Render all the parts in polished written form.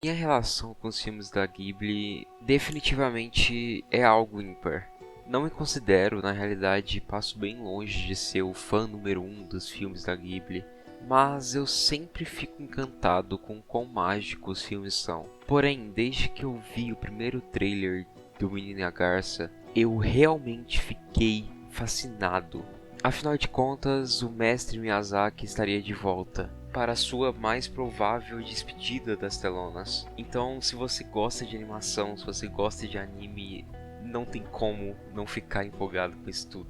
Minha relação com os filmes da Ghibli definitivamente é algo ímpar. Não me considero, na realidade, passo bem longe de ser o fã número 1 dos filmes da Ghibli, mas eu sempre fico encantado com quão mágicos os filmes são. Porém, desde que eu vi o primeiro trailer do Menino e a Garça, eu realmente fiquei fascinado. Afinal de contas, o mestre Miyazaki estaria de volta para sua mais provável despedida das telonas. Então, se você gosta de animação, se você gosta de anime, não tem como não ficar empolgado com isso tudo.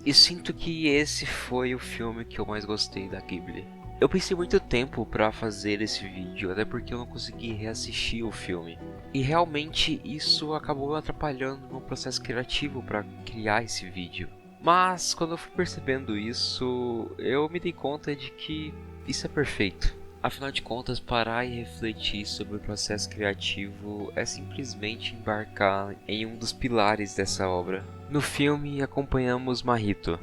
E sinto que esse foi o filme que eu mais gostei da Ghibli. Eu pensei muito tempo para fazer esse vídeo, até porque eu não consegui reassistir o filme. E realmente isso acabou atrapalhando meu processo criativo para criar esse vídeo. Mas quando eu fui percebendo isso, eu me dei conta de que isso é perfeito. Afinal de contas, parar e refletir sobre o processo criativo é simplesmente embarcar em um dos pilares dessa obra. No filme, acompanhamos Mahito,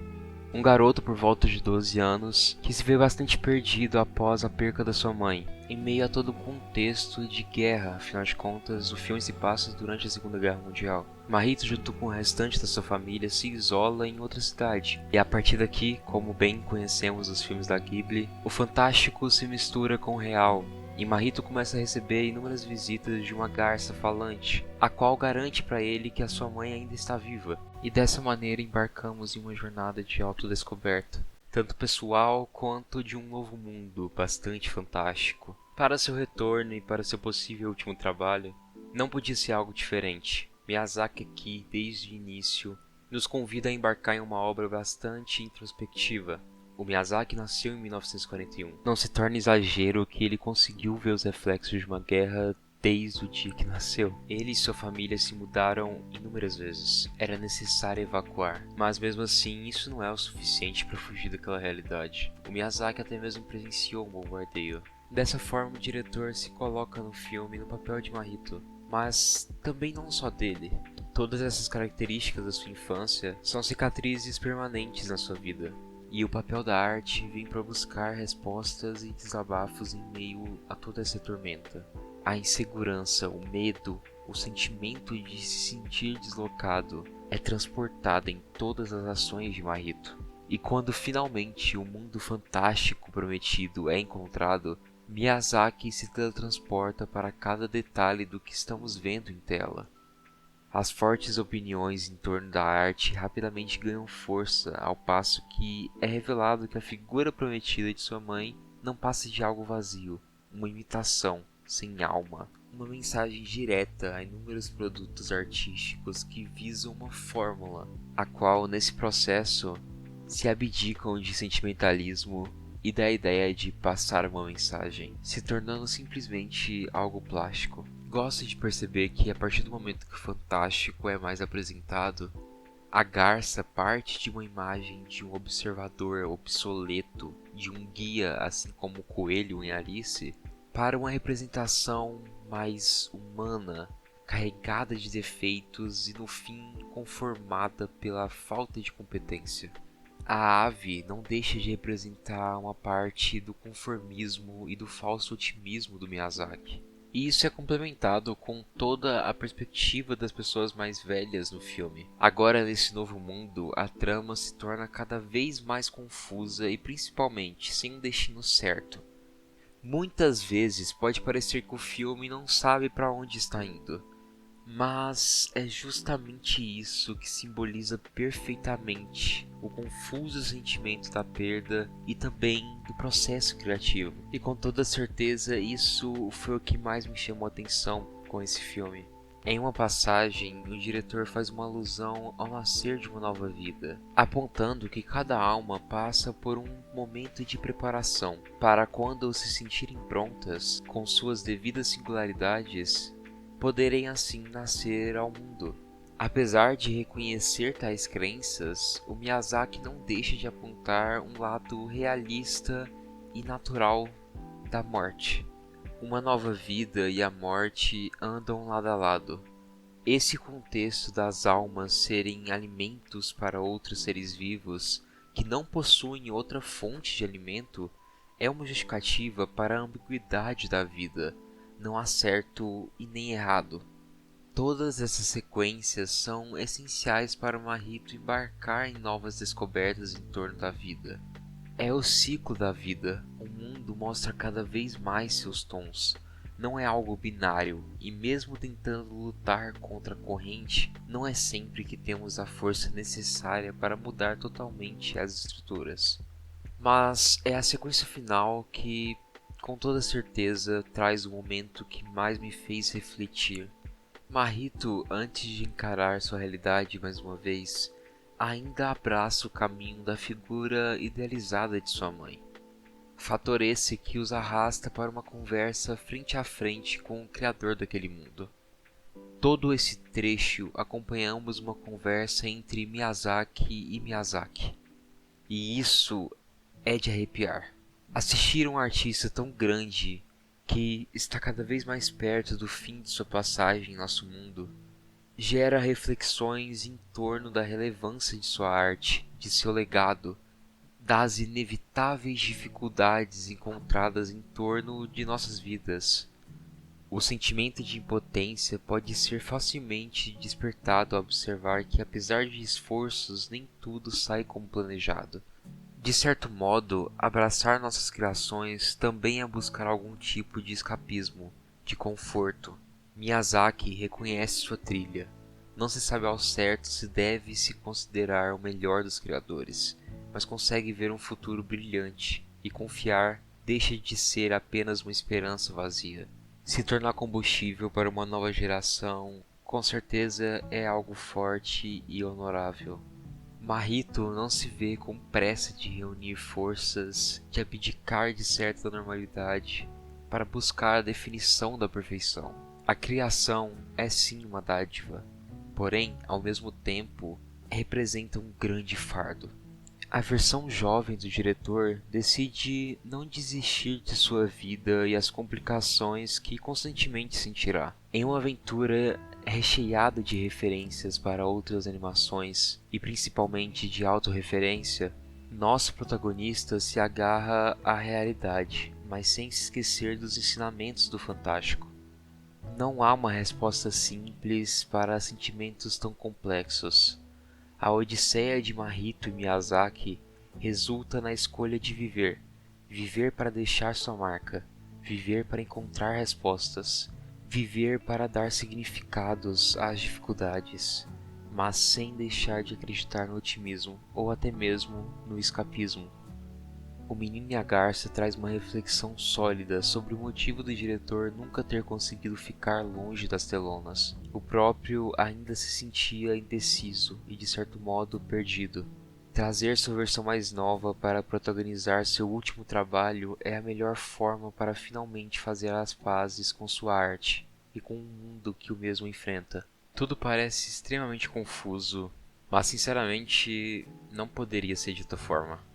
um garoto por volta de 12 anos que se vê bastante perdido após a perca da sua mãe, em meio a todo o contexto de guerra. Afinal de contas, o filme se passa durante a Segunda Guerra Mundial. Mahito, junto com o restante da sua família, se isola em outra cidade. E a partir daqui, como bem conhecemos os filmes da Ghibli, o fantástico se mistura com o real. E Mahito começa a receber inúmeras visitas de uma garça falante, a qual garante para ele que a sua mãe ainda está viva. E dessa maneira embarcamos em uma jornada de autodescoberta, tanto pessoal quanto de um novo mundo bastante fantástico. Para seu retorno e para seu possível último trabalho, não podia ser algo diferente. Miyazaki aqui, desde o início, nos convida a embarcar em uma obra bastante introspectiva. O Miyazaki nasceu em 1941. Não se torna exagero que ele conseguiu ver os reflexos de uma guerra desde o dia que nasceu. Ele e sua família se mudaram inúmeras vezes. Era necessário evacuar, mas mesmo assim isso não é o suficiente para fugir daquela realidade. O Miyazaki até mesmo presenciou um bombardeio. Dessa forma, o diretor se coloca no filme no papel de Mahito, mas também não só dele. Todas essas características da sua infância são cicatrizes permanentes na sua vida. E o papel da arte vem para buscar respostas e desabafos em meio a toda essa tormenta. A insegurança, o medo, o sentimento de se sentir deslocado é transportada em todas as ações de Mahito. E quando finalmente o mundo fantástico prometido é encontrado, Miyazaki se teletransporta para cada detalhe do que estamos vendo em tela. As fortes opiniões em torno da arte rapidamente ganham força, ao passo que é revelado que a figura prometida de sua mãe não passa de algo vazio, uma imitação, sem alma, uma mensagem direta a inúmeros produtos artísticos que visam uma fórmula, a qual, nesse processo, se abdicam de sentimentalismo e da ideia de passar uma mensagem, se tornando simplesmente algo plástico. Gosto de perceber que a partir do momento que o fantástico é mais apresentado, a garça parte de uma imagem de um observador obsoleto, de um guia, assim como o coelho em Alice, para uma representação mais humana, carregada de defeitos e no fim conformada pela falta de competência. A ave não deixa de representar uma parte do conformismo e do falso otimismo do Miyazaki. E isso é complementado com toda a perspectiva das pessoas mais velhas no filme. Agora, nesse novo mundo, a trama se torna cada vez mais confusa e principalmente sem um destino certo. Muitas vezes pode parecer que o filme não sabe para onde está indo, mas é justamente isso que simboliza perfeitamente o confuso sentimento da perda e também do processo criativo. E com toda certeza isso foi o que mais me chamou a atenção com esse filme. Em uma passagem, o diretor faz uma alusão ao nascer de uma nova vida, apontando que cada alma passa por um momento de preparação para quando se sentirem prontas, com suas devidas singularidades, poderem assim nascer ao mundo. Apesar de reconhecer tais crenças, o Miyazaki não deixa de apontar um lado realista e natural da morte. Uma nova vida e a morte andam lado a lado. Esse contexto das almas serem alimentos para outros seres vivos que não possuem outra fonte de alimento é uma justificativa para a ambiguidade da vida, Não há certo e nem errado. Todas essas sequências são essenciais para o Mahito embarcar em novas descobertas em torno da vida. É o ciclo da vida. O mundo mostra cada vez mais seus tons. Não é algo binário, e mesmo tentando lutar contra a corrente, não é sempre que temos a força necessária para mudar totalmente as estruturas. Mas é a sequência final que, com toda certeza, traz o momento que mais me fez refletir. Mahito, antes de encarar sua realidade mais uma vez, ainda abraça o caminho da figura idealizada de sua mãe. Fator esse que os arrasta para uma conversa frente a frente com o criador daquele mundo. Todo esse trecho acompanhamos uma conversa entre Miyazaki e Miyazaki. E isso é de arrepiar. Assistir um artista tão grande que está cada vez mais perto do fim de sua passagem em nosso mundo gera reflexões em torno da relevância de sua arte, de seu legado, das inevitáveis dificuldades encontradas em torno de nossas vidas. O sentimento de impotência pode ser facilmente despertado ao observar que, apesar de esforços, nem tudo sai como planejado. De certo modo, abraçar nossas criações também é buscar algum tipo de escapismo, de conforto. Miyazaki reconhece sua trilha. Não se sabe ao certo se deve se considerar o melhor dos criadores, mas consegue ver um futuro brilhante, e confiar deixa de ser apenas uma esperança vazia. Se tornar combustível para uma nova geração, com certeza é algo forte e honorável. Mahito não se vê com pressa de reunir forças, de abdicar de certa normalidade, para buscar a definição da perfeição. A criação é sim uma dádiva, porém, ao mesmo tempo, representa um grande fardo. A versão jovem do diretor decide não desistir de sua vida e as complicações que constantemente sentirá. Em uma aventura recheada de referências para outras animações e principalmente de autorreferência, nosso protagonista se agarra à realidade, mas sem se esquecer dos ensinamentos do fantástico. Não há uma resposta simples para sentimentos tão complexos. A odisseia de Mahito e Miyazaki resulta na escolha de viver. Viver para deixar sua marca. Viver para encontrar respostas. Viver para dar significados às dificuldades, mas sem deixar de acreditar no otimismo ou até mesmo no escapismo. O Menino e a Garça traz uma reflexão sólida sobre o motivo do diretor nunca ter conseguido ficar longe das telonas. O próprio ainda se sentia indeciso e de certo modo perdido. Trazer sua versão mais nova para protagonizar seu último trabalho é a melhor forma para finalmente fazer as pazes com sua arte e com o mundo que o mesmo enfrenta. Tudo parece extremamente confuso, mas sinceramente não poderia ser de outra forma.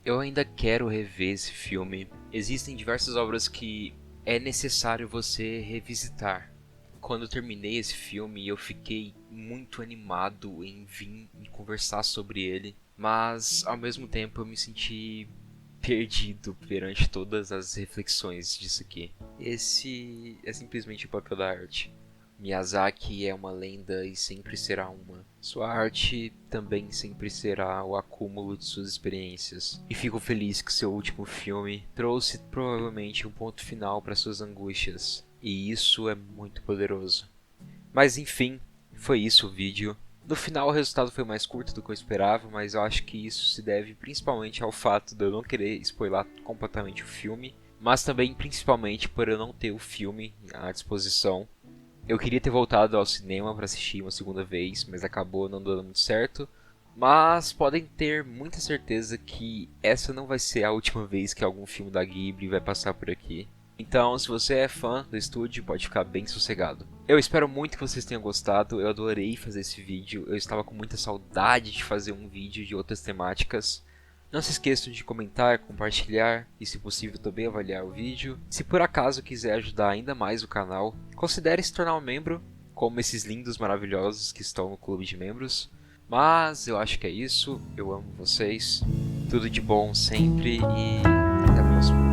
Eu ainda quero rever esse filme. Existem diversas obras que é necessário você revisitar. Quando eu terminei esse filme, eu fiquei muito animado em vir e conversar sobre ele, mas ao mesmo tempo eu me senti perdido perante todas as reflexões disso aqui. Esse é simplesmente o papel da arte. Miyazaki é uma lenda e sempre será uma. Sua arte também sempre será o acúmulo de suas experiências. E fico feliz que seu último filme trouxe provavelmente um ponto final para suas angústias. E isso é muito poderoso. Mas enfim, foi isso o vídeo. No final o resultado foi mais curto do que eu esperava, mas eu acho que isso se deve principalmente ao fato de eu não querer spoiler completamente o filme, mas também principalmente por eu não ter o filme à disposição. Eu queria ter voltado ao cinema para assistir uma segunda vez, mas acabou não dando muito certo. Mas podem ter muita certeza que essa não vai ser a última vez que algum filme da Ghibli vai passar por aqui. Então, se você é fã do estúdio, pode ficar bem sossegado. Eu espero muito que vocês tenham gostado, eu adorei fazer esse vídeo. Eu estava com muita saudade de fazer um vídeo de outras temáticas. Não se esqueçam de comentar, compartilhar e, se possível, também avaliar o vídeo. Se por acaso quiser ajudar ainda mais o canal, considere se tornar um membro, como esses lindos maravilhosos que estão no clube de membros. Mas eu acho que é isso, eu amo vocês, tudo de bom sempre e até a próxima.